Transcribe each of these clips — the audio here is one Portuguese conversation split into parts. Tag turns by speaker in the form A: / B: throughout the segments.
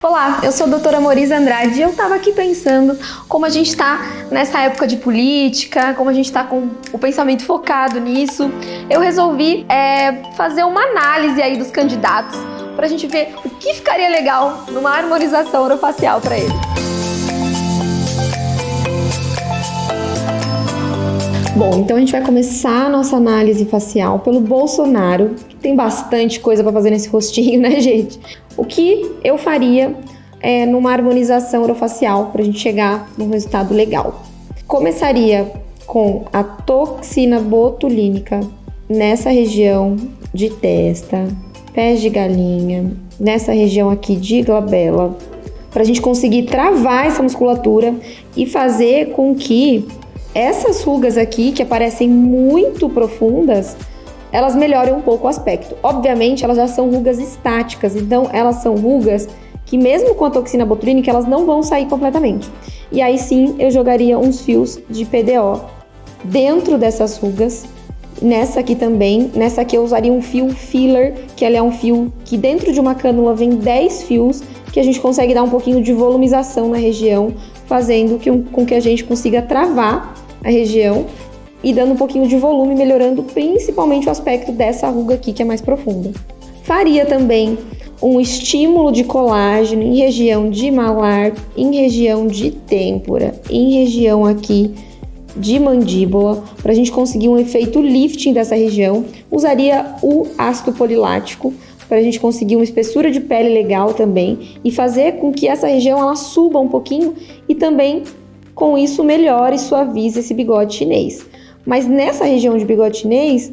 A: Olá, eu sou a doutora Moriza Andrade e eu estava aqui pensando como a gente está nessa época de política, como a gente está com o pensamento focado nisso. Eu resolvi fazer uma análise aí dos candidatos para a gente ver o que ficaria legal numa harmonização orofacial para eles. Bom, então a gente vai começar a nossa análise facial pelo Bolsonaro. Tem bastante coisa para fazer nesse rostinho, né, gente? O que eu faria numa harmonização orofacial para a gente chegar num resultado legal? Começaria com a toxina botulínica nessa região de testa, pés de galinha, nessa região aqui de glabela, para a gente conseguir travar essa musculatura e fazer com que essas rugas aqui, que aparecem muito profundas, elas melhorem um pouco o aspecto. Obviamente, elas já são rugas estáticas, então elas são rugas que mesmo com a toxina botulínica, elas não vão sair completamente. E aí sim, eu jogaria uns fios de PDO dentro dessas rugas. Nessa aqui também, nessa aqui eu usaria um fio filler, que ela é um fio que dentro de uma cânula vem 10 fios, que a gente consegue dar um pouquinho de volumização na região, fazendo com que a gente consiga travar a região e dando um pouquinho de volume, melhorando principalmente o aspecto dessa ruga aqui, que é mais profunda. Faria também um estímulo de colágeno em região de malar, em região de têmpora, em região aqui de mandíbula, para a gente conseguir um efeito lifting dessa região. Usaria o ácido polilático para a gente conseguir uma espessura de pele legal também e fazer com que essa região ela suba um pouquinho e também com isso melhore e suavize esse bigode chinês. Mas nessa região de bigode chinês,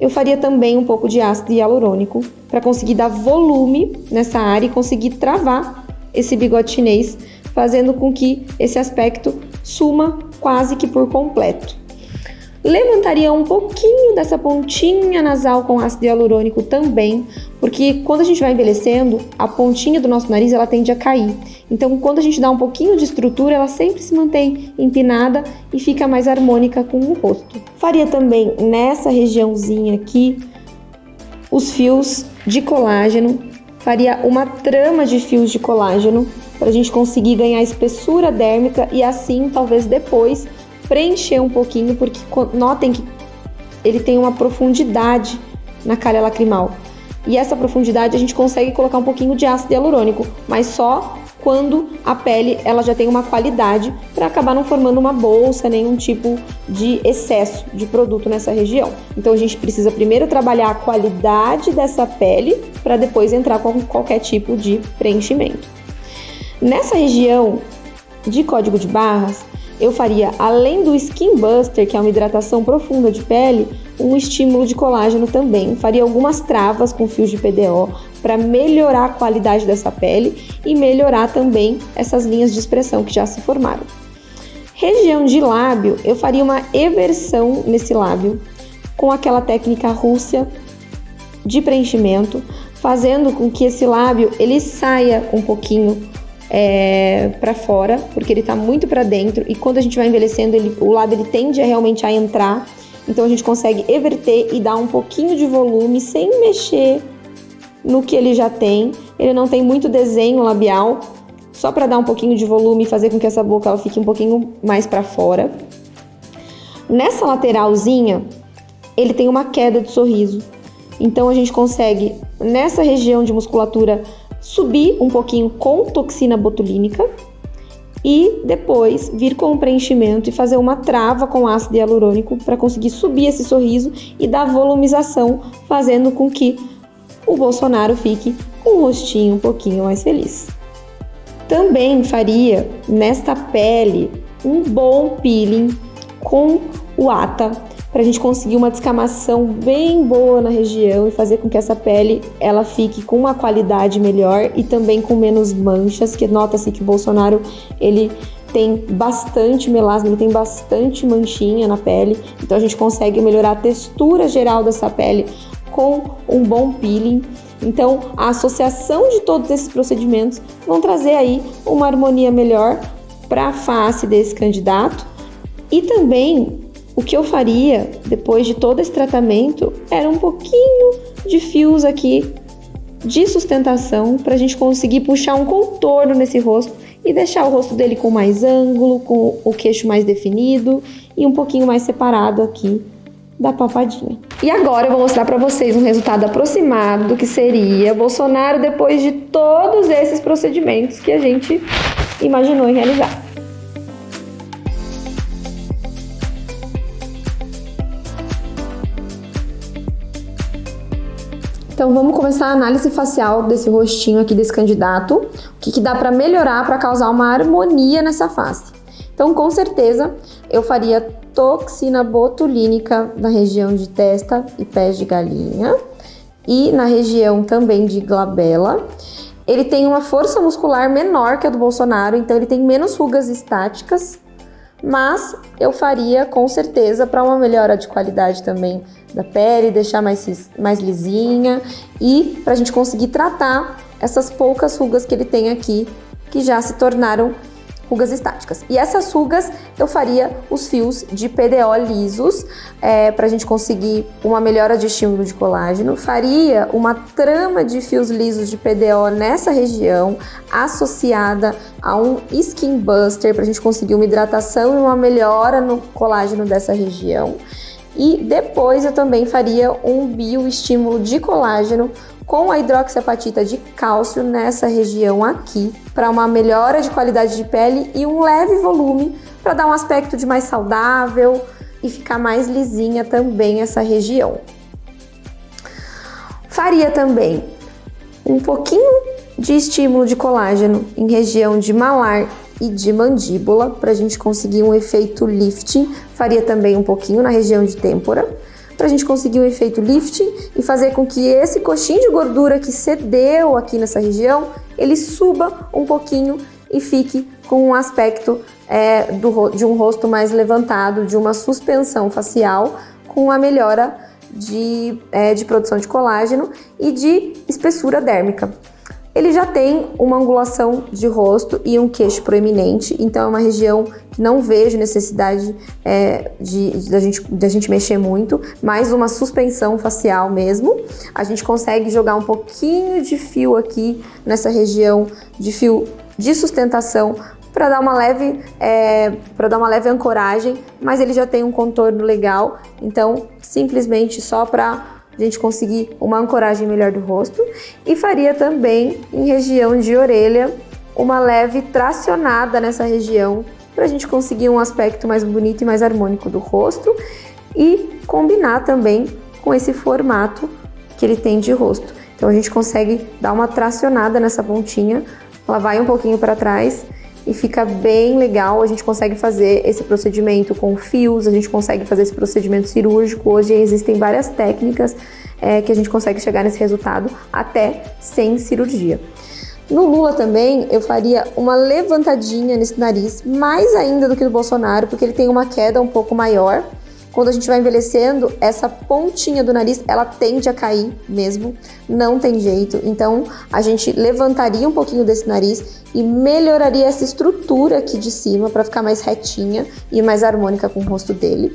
A: eu faria também um pouco de ácido hialurônico para conseguir dar volume nessa área e conseguir travar esse bigode chinês, fazendo com que esse aspecto suma quase que por completo. Levantaria um pouquinho dessa pontinha nasal com ácido hialurônico também, porque quando a gente vai envelhecendo, a pontinha do nosso nariz ela tende a cair. Então, quando a gente dá um pouquinho de estrutura, ela sempre se mantém empinada e fica mais harmônica com o rosto. Faria também nessa regiãozinha aqui os fios de colágeno. Faria uma trama de fios de colágeno para a gente conseguir ganhar espessura dérmica e assim, talvez depois, preencher um pouquinho, porque notem que ele tem uma profundidade na calha lacrimal. E essa profundidade a gente consegue colocar um pouquinho de ácido hialurônico, mas só quando a pele ela já tem uma qualidade para acabar não formando uma bolsa, nenhum tipo de excesso de produto nessa região. Então a gente precisa primeiro trabalhar a qualidade dessa pele para depois entrar com qualquer tipo de preenchimento. Nessa região de código de barras, eu faria, além do Skin Buster, que é uma hidratação profunda de pele, um estímulo de colágeno também. Faria algumas travas com fios de PDO para melhorar a qualidade dessa pele e melhorar também essas linhas de expressão que já se formaram. Região de lábio, eu faria uma eversão nesse lábio com aquela técnica Rússia de preenchimento, fazendo com que esse lábio ele saia um pouquinho para fora, porque ele está muito para dentro e quando a gente vai envelhecendo, o lábio ele tende realmente a entrar, então a gente consegue everter e dar um pouquinho de volume sem mexer no que ele já tem. Ele não tem muito desenho labial, só para dar um pouquinho de volume e fazer com que essa boca ela fique um pouquinho mais para fora. Nessa lateralzinha, ele tem uma queda de sorriso, então a gente consegue, nessa região de musculatura, subir um pouquinho com toxina botulínica e depois vir com o preenchimento e fazer uma trava com ácido hialurônico para conseguir subir esse sorriso e dar volumização, fazendo com que o Bolsonaro fique com um rostinho um pouquinho mais feliz. Também faria nesta pele um bom peeling com o ATA, para a gente conseguir uma descamação bem boa na região e fazer com que essa pele ela fique com uma qualidade melhor e também com menos manchas, que nota-se que o Bolsonaro ele tem bastante melasma, ele tem bastante manchinha na pele, então a gente consegue melhorar a textura geral dessa pele com um bom peeling. Então a associação de todos esses procedimentos vão trazer aí uma harmonia melhor para a face desse candidato. E também o que eu faria depois de todo esse tratamento era um pouquinho de fios aqui de sustentação para a gente conseguir puxar um contorno nesse rosto e deixar o rosto dele com mais ângulo, com o queixo mais definido e um pouquinho mais separado aqui da papadinha. E agora eu vou mostrar para vocês um resultado aproximado do que seria Bolsonaro depois de todos esses procedimentos que a gente imaginou em realizar. Então vamos começar a análise facial desse rostinho aqui desse candidato. O que dá para melhorar para causar uma harmonia nessa face? Então com certeza eu faria toxina botulínica na região de testa e pés de galinha e na região também de glabela. Ele tem uma força muscular menor que a do Bolsonaro, então ele tem menos rugas estáticas, mas eu faria com certeza para uma melhora de qualidade também da pele, deixar mais lisinha e para a gente conseguir tratar essas poucas rugas que ele tem aqui, que já se tornaram rugas estáticas. E essas rugas eu faria os fios de PDO lisos para a gente conseguir uma melhora de estímulo de colágeno. Faria uma trama de fios lisos de PDO nessa região associada a um Skin Buster para a gente conseguir uma hidratação e uma melhora no colágeno dessa região. E depois eu também faria um bioestímulo de colágeno com a hidroxiapatita de cálcio nessa região aqui, para uma melhora de qualidade de pele e um leve volume para dar um aspecto de mais saudável e ficar mais lisinha também essa região. Faria também um pouquinho de estímulo de colágeno em região de malar e de mandíbula para a gente conseguir um efeito lifting. Faria também um pouquinho na região de têmpora para a gente conseguir um efeito lifting e fazer com que esse coxinho de gordura que cedeu aqui nessa região, ele suba um pouquinho e fique com um aspecto de um rosto mais levantado, de uma suspensão facial, com a melhora de produção de colágeno e de espessura dérmica. Ele já tem uma angulação de rosto e um queixo proeminente, então é uma região que não vejo necessidade da gente mexer muito, mais uma suspensão facial mesmo. A gente consegue jogar um pouquinho de fio aqui nessa região de fio de sustentação para dar uma leve ancoragem, mas ele já tem um contorno legal, então simplesmente só para a gente conseguir uma ancoragem melhor do rosto. E faria também em região de orelha uma leve tracionada nessa região para a gente conseguir um aspecto mais bonito e mais harmônico do rosto e combinar também com esse formato que ele tem de rosto. Então a gente consegue dar uma tracionada nessa pontinha, ela vai um pouquinho para trás e fica bem legal. A gente consegue fazer esse procedimento com fios, a gente consegue fazer esse procedimento cirúrgico. Hoje existem várias técnicas que a gente consegue chegar nesse resultado até sem cirurgia. No Lula também eu faria uma levantadinha nesse nariz, mais ainda do que no Bolsonaro, porque ele tem uma queda um pouco maior. Quando a gente vai envelhecendo, essa pontinha do nariz, ela tende a cair mesmo, não tem jeito. Então, a gente levantaria um pouquinho desse nariz e melhoraria essa estrutura aqui de cima para ficar mais retinha e mais harmônica com o rosto dele.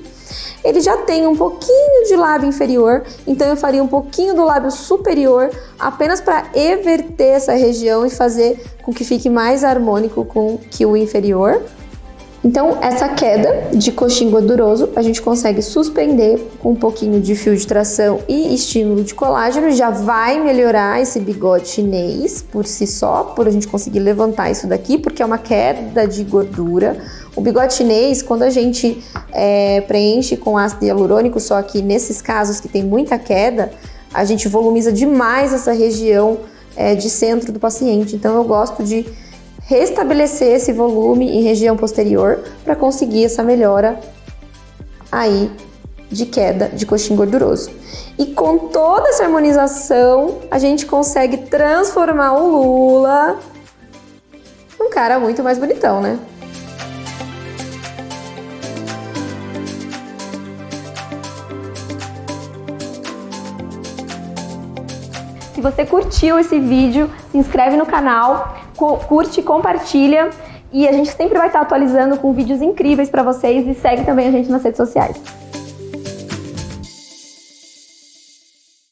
A: Ele já tem um pouquinho de lábio inferior, então eu faria um pouquinho do lábio superior, apenas para everter essa região e fazer com que fique mais harmônico com que o inferior. Então, essa queda de coxim gorduroso a gente consegue suspender com um pouquinho de fio de tração e estímulo de colágeno. Já vai melhorar esse bigode chinês por si só, por a gente conseguir levantar isso daqui, porque é uma queda de gordura. O bigode chinês, quando a gente preenche com ácido hialurônico, só que nesses casos que tem muita queda, a gente volumiza demais essa região de centro do paciente. Então, eu gosto de restabelecer esse volume em região posterior para conseguir essa melhora aí de queda de coxim gorduroso. E com toda essa harmonização, a gente consegue transformar o Lula num cara muito mais bonitão, né? Se você curtiu esse vídeo, se inscreve no canal, curte, compartilha e a gente sempre vai estar atualizando com vídeos incríveis para vocês e segue também a gente nas redes sociais.